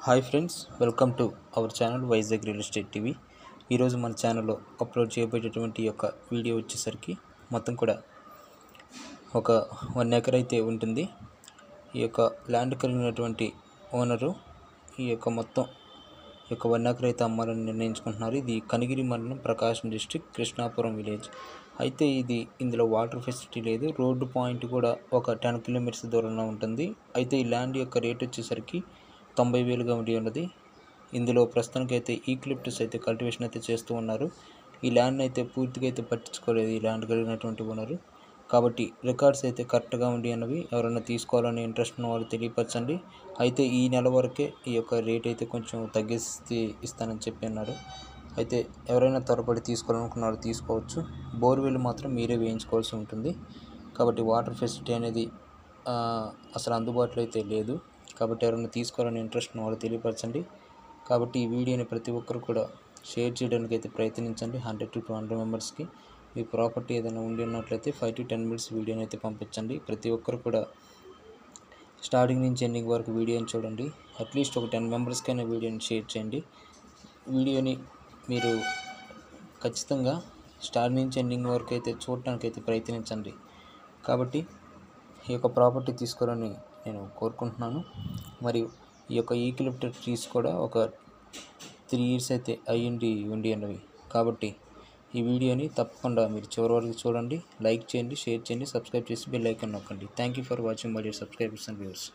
Hi friends, welcome to our channel Vizag real estate TV. ఈరోజు మన ఛానల్లో అప్లోడ్ చేయబోయేటటువంటి యొక్క వీడియో వచ్చేసరికి మొత్తం కూడా ఒక 1 ఎకర్ అయితే ఉంటుంది. ఈ యొక్క ల్యాండ్ కలిగినటువంటి ఓనరు ఈ యొక్క మొత్తం 1 ఎకర్ అయితే అమ్మాలని నిర్ణయించుకుంటున్నారు. ఇది కనిగిరి మండలం, ప్రకాశం డిస్ట్రిక్ట్, కృష్ణాపురం విలేజ్. అయితే ఇందులో వాటర్ ఫెసిలిటీ లేదు. రోడ్డు పాయింట్ కూడా ఒక 10 కిలోమీటర్స్ దూరంలో ఉంటుంది. అయితే ఈ ల్యాండ్ యొక్క రేట్ వచ్చేసరికి 90,000గా ఉండి ఉన్నది. ఇందులో ప్రస్తుతానికి అయితే ఈక్లిప్టస్ అయితే కల్టివేషన్ అయితే చేస్తూ ఉన్నారు. ఈ ల్యాండ్ అయితే పూర్తిగా అయితే పట్టించుకోలేదు ఈ ల్యాండ్ కలిగినటువంటి ఓనరు. కాబట్టి రికార్డ్స్ అయితే కరెక్ట్గా ఉండి అన్నవి. ఎవరైనా తీసుకోవాలని ఇంట్రెస్ట్ ఉన్న వాళ్ళు తెలియపరచండి. అయితే ఈ నెల వరకే ఈ యొక్క రేట్ అయితే కొంచెం తగ్గిస్తే ఇస్తానని చెప్పి అన్నారు. అయితే ఎవరైనా త్వరపడి తీసుకోవాలనుకున్నారు తీసుకోవచ్చు. బోర్వెల్ మాత్రం మీరే వేయించుకోవాల్సి ఉంటుంది. కాబట్టి వాటర్ ఫెసిలిటీ అనేది అసలు అందుబాటులో అయితే లేదు. కాబట్టి ఎవరైనా తీసుకోవాలని ఇంట్రెస్ట్ ఉన్న వాళ్ళు తెలియపరచండి. కాబట్టి ఈ వీడియోని ప్రతి ఒక్కరు కూడా షేర్ చేయడానికి అయితే ప్రయత్నించండి. 100 to 200 మెంబర్స్కి. మీ ప్రాపర్టీ ఏదైనా ఉండి ఉన్నట్లయితే 5 to 10 మినిట్స్ వీడియోని అయితే పంపించండి. ప్రతి ఒక్కరు కూడా స్టార్టింగ్ నుంచి ఎండింగ్ వరకు వీడియోని చూడండి. అట్లీస్ట్ ఒక 10 మెంబర్స్కైనా వీడియోని షేర్ చేయండి. వీడియోని మీరు ఖచ్చితంగా స్టార్ట్ నుంచి ఎండింగ్ వరకు అయితే చూడటానికి అయితే ప్రయత్నించండి. కాబట్టి ఈ యొక్క ప్రాపర్టీ తీసుకోవాలని నేను కోరుకుంటున్నాను. మరియు ఈ యొక్క ఈక్లిప్టస్ ట్రీస్ కూడా ఒక 3 years అయితే ఉండి అన్నవి. కాబట్టి ఈ వీడియోని తప్పకుండా మీరు చివరి వరకు చూడండి. లైక్ చేయండి, షేర్ చేయండి, సబ్స్క్రైబ్ చేసి బెల్ ఐకాన్ నొక్కండి. Thank you for watching my dear subscribers and viewers.